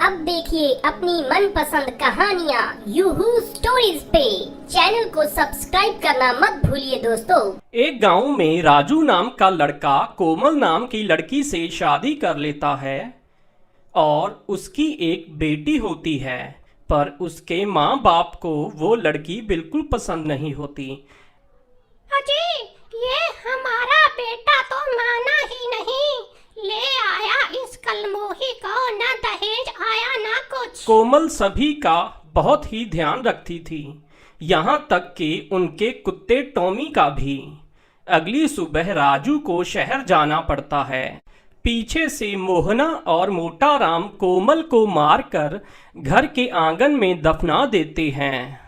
अब देखिए अपनी मनपसंद कहानियाँ यूहू स्टोरीज पे। चैनल को सब्सक्राइब करना मत भूलिए दोस्तों। एक गांव में राजू नाम का लड़का कोमल नाम की लड़की से शादी कर लेता है और उसकी एक बेटी होती है, पर उसके माँ बाप को वो लड़की बिल्कुल पसंद नहीं होती। अजी, ये हमारा बेटा तो माना ही नहीं, ले आया इस कलमोही को, ना दहेज आया ना कुछ। कोमल सभी का बहुत ही ध्यान रखती थी, यहाँ तक कि उनके कुत्ते टॉमी का भी। अगली सुबह राजू को शहर जाना पड़ता है। पीछे से मोहना और मोटा राम कोमल को मारकर घर के आंगन में दफना देते हैं।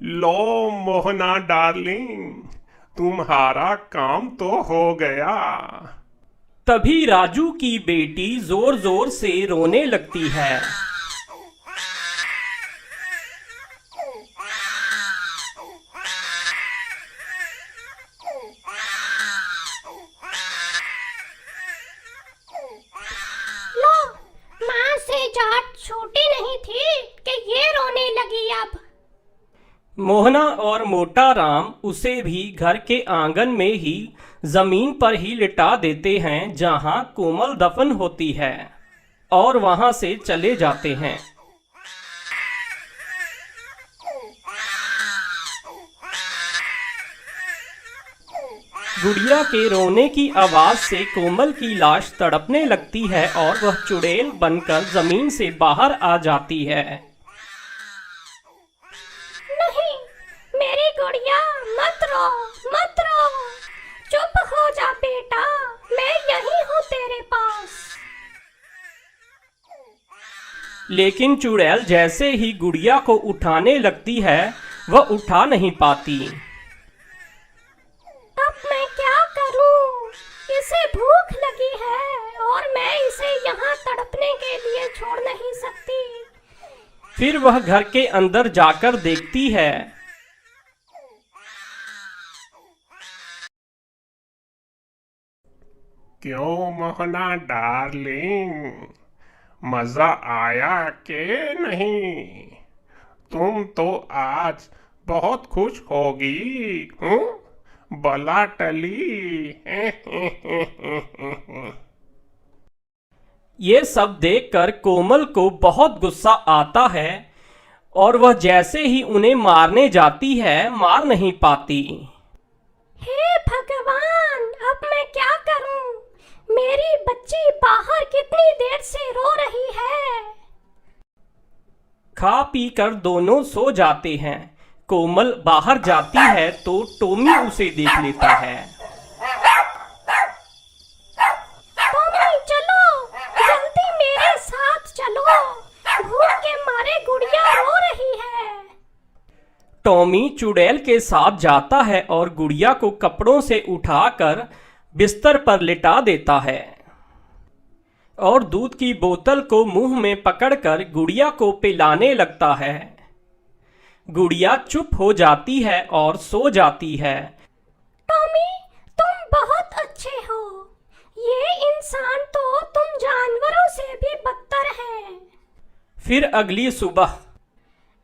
लो मोहना डार्लिंग, तुम्हारा काम तो हो गया। तभी राजू की बेटी जोर जोर से रोने लगती है। लो, माँ से जाट छूटी नहीं थी कि ये रोने लगी अब। मोहना और मोटा राम उसे भी घर के आंगन में ही जमीन पर ही लिटा देते हैं जहां कोमल दफन होती है, और वहां से चले जाते हैं। गुड़िया के रोने की आवाज से कोमल की लाश तड़पने लगती है और वह चुड़ैल बनकर जमीन से बाहर आ जाती है। नहीं, मेरी गुड़िया, मत रो, मत रो, चुप हो जा बेटा, मैं यही हूँ तेरे पास। लेकिन चुड़ैल जैसे ही गुड़िया को उठाने लगती है, वह उठा नहीं पाती। अब मैं क्या करूं? इसे भूख लगी है और मैं इसे यहाँ तड़पने के लिए छोड़ नहीं सकती। फिर वह घर के अंदर जाकर देखती है। क्यों मोहना डार्लिंग, मजा आया के नहीं? तुम तो आज बहुत खुश होगी, बला टली। ये सब देखकर कोमल को बहुत गुस्सा आता है और वह जैसे ही उन्हें मारने जाती है, मार नहीं पाती। हे भगवान, अब मैं क्या करूं? मेरी बच्ची बाहर कितनी देर से रो रही है। खा पी कर दोनों सो जाते हैं। कोमल बाहर जाती है तो टॉमी उसे देख लेता है। टॉमी, चलो, जल्दी मेरे साथ चलो, भूख के मारे गुड़िया रो रही है। टॉमी चुड़ैल के साथ जाता है और गुड़िया को कपड़ों से उठाकर बिस्तर पर लिटा देता है और दूध की बोतल को मुंह में पकड़कर गुड़िया को पिलाने लगता है। गुड़िया चुप हो जाती है और सो जाती है। टॉमी, तुम बहुत अच्छे हो। ये इंसान तो तुम जानवरों से भी बदतर है। फिर अगली सुबह।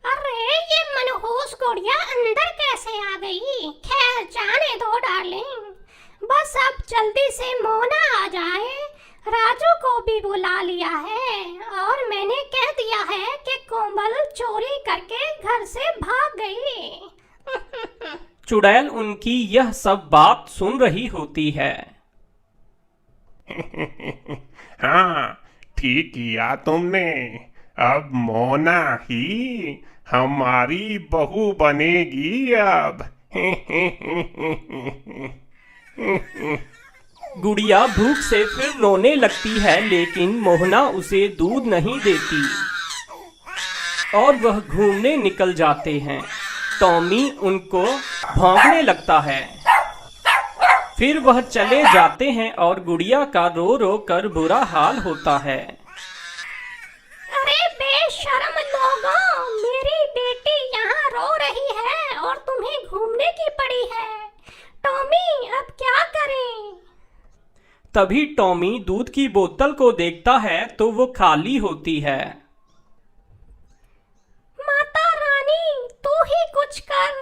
अरे, ये मनहूस गुड़िया अंदर कैसे आ गई? खैर, जाने दो डार्लिंग, बस अब जल्दी से मोना आ जाए। राजू को भी बुला लिया है और मैंने कह दिया है कि कोमल चोरी करके घर से भाग गई। चुड़ैल उनकी यह सब बात सुन रही होती है। हाँ, ठीक किया तुमने। अब मोना ही हमारी बहू बनेगी अब। गुड़िया भूख से फिर रोने लगती है, लेकिन मोहना उसे दूध नहीं देती और वह घूमने निकल जाते हैं। टॉमी उनको भौंकने लगता है। फिर वह चले जाते हैं और गुड़िया का रो रो कर बुरा हाल होता है। अरे बेशर्म लोगों, मेरी बेटी यहाँ रो रही है और तुम्हें घूमने की पड़ी है। टॉमी, अब क्या करें? तभी टॉमी दूध की बोतल को देखता है तो वो खाली होती है। माता रानी, तू ही कुछ कर।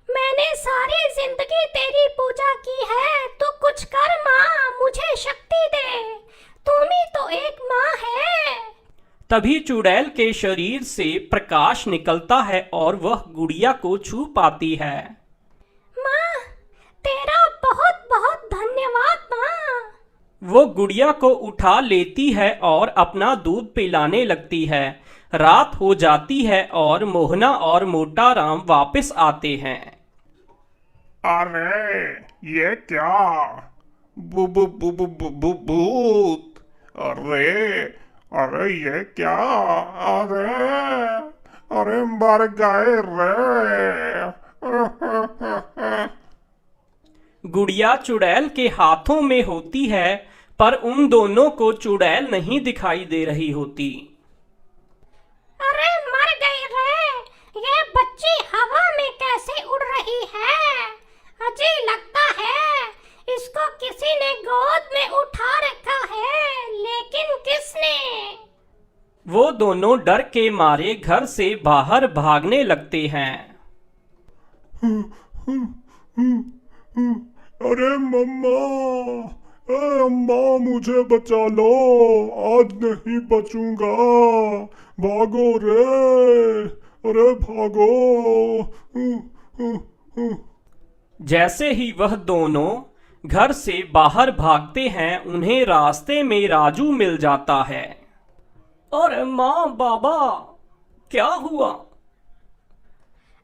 मैंने सारी जिंदगी तेरी पूजा की है, तू कुछ कर माँ, मुझे शक्ति दे। तुम ही तो एक माँ है। तभी चुड़ैल के शरीर से प्रकाश निकलता है और वह गुड़िया को छू पाती है। माँ, तेरा बहुत बहुत धन्यवाद माँ। वो गुड़िया को उठा लेती है और अपना दूध पिलाने लगती है। रात हो जाती है और मोहना और मोटा राम वापस आते हैं। अरे ये क्या? बु बु बु बु बु बु भूत! अरे ये क्या? अरे मर गए रे! गुड़िया चुड़ैल के हाथों में होती है, पर उन दोनों को चुड़ैल नहीं दिखाई दे रही होती। अरे मर गई रे! ये बच्ची हवा में कैसे उड़ रही है? अजीब लगता है। इसको किसी ने गोद में उठा रखा है, लेकिन किसने? वो दोनों डर के मारे घर से बाहर भागने लगते हैं। अरे मम्मा! अम्मा, मुझे बचा लो, आज नहीं बचूंगा। भागो रे! अरे भागो! जैसे ही वह दोनों घर से बाहर भागते हैं, उन्हें रास्ते में राजू मिल जाता है। अरे माँ बाबा, क्या हुआ?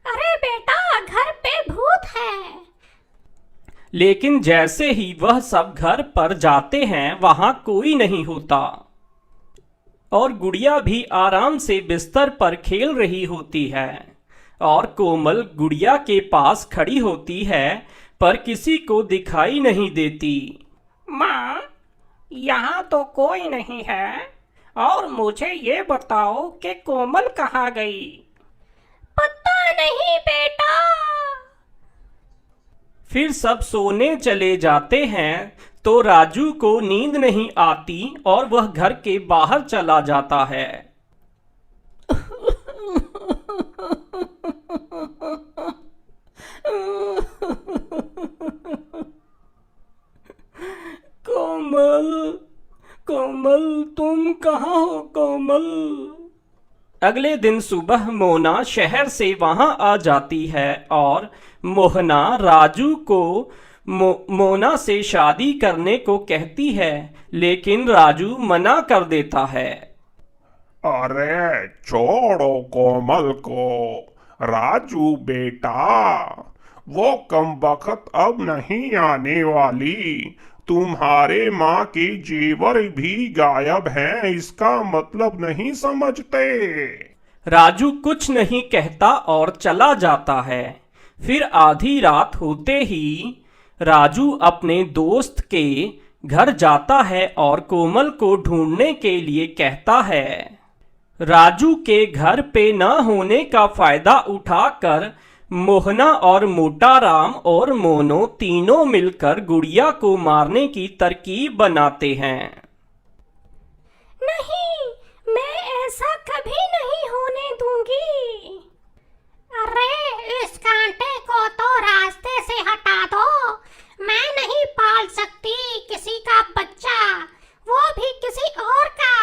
अरे बेटा, घर पे भूत है। लेकिन जैसे ही वह सब घर पर जाते हैं, वहां कोई नहीं होता और गुड़िया भी आराम से बिस्तर पर खेल रही होती है और कोमल गुड़िया के पास खड़ी होती है, पर किसी को दिखाई नहीं देती। माँ, यहाँ तो कोई नहीं है, और मुझे ये बताओ कि कोमल कहाँ गई? पता नहीं बेटा। फिर सब सोने चले जाते हैं तो राजू को नींद नहीं आती और वह घर के बाहर चला जाता है। कोमल, कोमल, तुम कहाँ हो कोमल? अगले दिन सुबह मोना शहर से वहां आ जाती है और मोहना राजू को मोना से शादी करने को कहती है, लेकिन राजू मना कर देता है। अरे छोड़ो कोमल को, राजू बेटा, वो कमबख्त अब नहीं आने वाली। तुम्हारे माँ की जेवर भी गायब हैं, इसका मतलब नहीं समझते? राजू कुछ नहीं कहता और चला जाता है। फिर आधी रात होते ही राजू अपने दोस्त के घर जाता है और कोमल को ढूंढने के लिए कहता है। राजू के घर पे न होने का फायदा उठाकर मोहना और मोटा राम और मोनो तीनों मिलकर गुड़िया को मारने की तरकीब बनाते हैं। नहीं, मैं ऐसा कभी नहीं होने दूंगी। अरे इस कांटे को तो रास्ते से हटा दो। मैं नहीं पाल सकती किसी का बच्चा, वो भी किसी और का।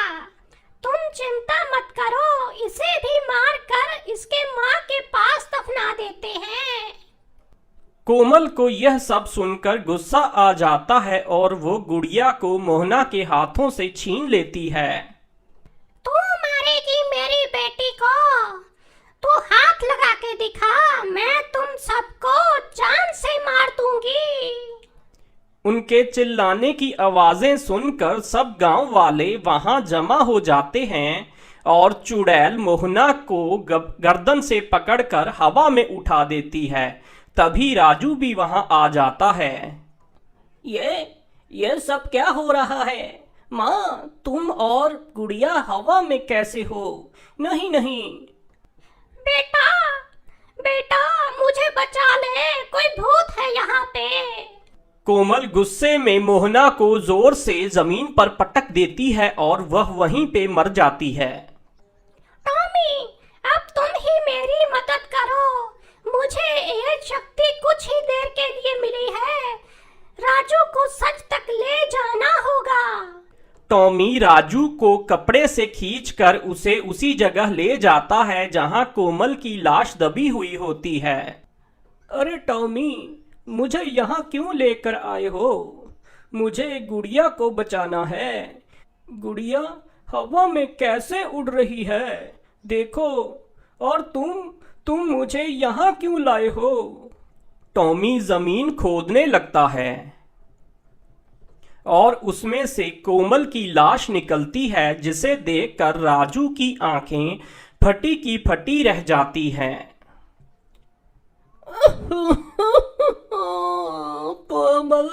तुम चिंता मत करो, इसे भी मार कर इसके माँ के पास दफना देते हैं। कोमल को यह सब सुनकर गुस्सा आ जाता है और वो गुड़िया को मोहना के हाथों से छीन लेती है। तू मारेगी मेरी बेटी को? तू हाथ लगा के दिखा, मैं तुम सबको जान से मार दूंगी। उनके चिल्लाने की आवाजें सुनकर सब गांव वाले वहां जमा हो जाते हैं और चुड़ैल मोहना को गर्दन से पकड़कर हवा में उठा देती है। तभी राजू भी वहां आ जाता है। ये सब क्या हो रहा है? माँ, तुम और गुड़िया हवा में कैसे हो? नहीं नहीं। बेटा, मुझे बचा ले, कोई भूत है यहाँ पे। कोमल गुस्से में मोहना को जोर से जमीन पर पटक देती है और वह वहीं पे मर जाती है। टॉमी, अब तुम ही मेरी मदद करो। मुझे ये शक्ति कुछ ही देर के लिए मिली है। राजू को सच तक ले जाना होगा। टॉमी राजू को कपड़े से खींचकर उसे उसी जगह ले जाता है जहां कोमल की लाश दबी हुई होती है। अरे टॉमी, मुझे यहाँ क्यों लेकर आए हो? मुझे गुड़िया को बचाना है। गुड़िया हवा में कैसे उड़ रही है, देखो। और तुम मुझे यहाँ क्यों लाए हो? टॉमी जमीन खोदने लगता है और उसमें से कोमल की लाश निकलती है, जिसे देखकर राजू की आंखें फटी की फटी रह जाती हैं। कोमल,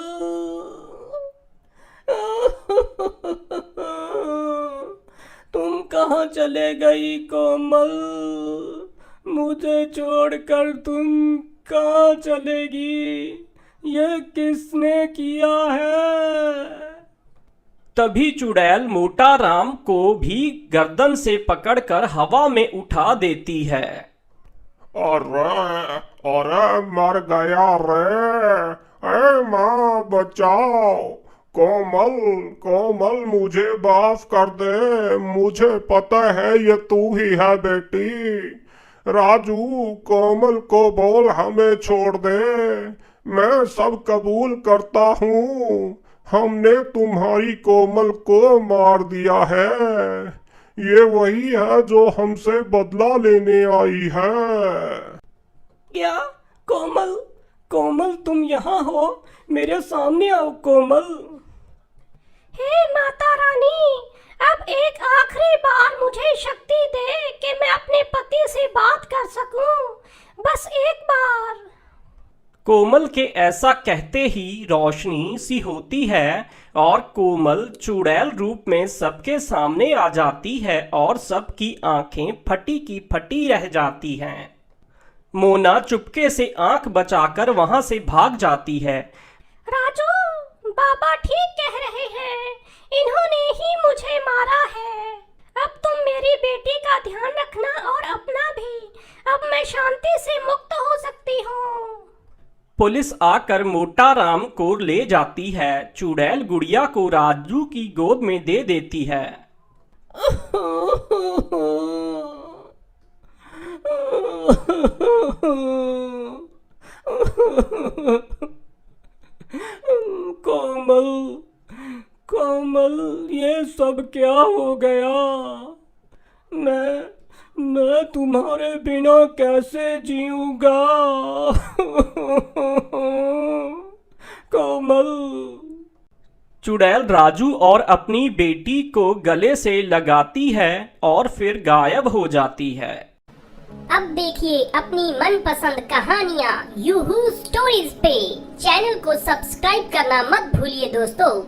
तुम कहाँ चले गई कोमल? मुझे छोड़कर तुम कहाँ चलेगी? ये किसने किया है? तभी चुड़ैल मोटा राम को भी गर्दन से पकड़कर हवा में उठा देती है। अरे अरे मर गया रे। ए माँ बचाओ। कोमल कोमल मुझे माफ कर दे। मुझे पता है ये तू ही है बेटी। राजू कोमल को बोल हमें छोड़ दे। मैं सब कबूल करता हूँ। हमने तुम्हारी कोमल को मार दिया है। ये वही है जो हमसे बदला लेने आई है। क्या? कोमल, कोमल तुम यहाँ हो? मेरे सामने आओ कोमल। हे माता रानी, अब एक आखिरी बार मुझे शक्ति दे कि मैं अपने पति से बात कर सकूं। बस एक बार। कोमल के ऐसा कहते ही रोशनी सी होती है और कोमल चुड़ैल रूप में सबके सामने आ जाती है और सबकी आंखें फटी की फटी रह जाती हैं। मोना चुपके से आंख बचाकर वहां से भाग जाती है। राजू, बाबा ठीक कह रहे हैं। इन्होंने ही मुझे मारा है। अब तुम मेरी बेटी का ध्यान रखना और अपना भी। अब मैं शांति से मुक्त हो सकती हूँ। पुलिस आकर मोटा राम को ले जाती है। चुड़ैल गुड़िया को राजू की गोद में दे देती है। कोमल, कोमल, ये सब क्या हो गया? मैं तुम्हारे बिना कैसे जीऊंगा? कोमल। चुड़ैल राजू और अपनी बेटी को गले से लगाती है और फिर गायब हो जाती है। अब देखिए अपनी मनपसंद कहानियाँ यूहू स्टोरीज पे। चैनल को सब्सक्राइब करना मत भूलिए दोस्तों।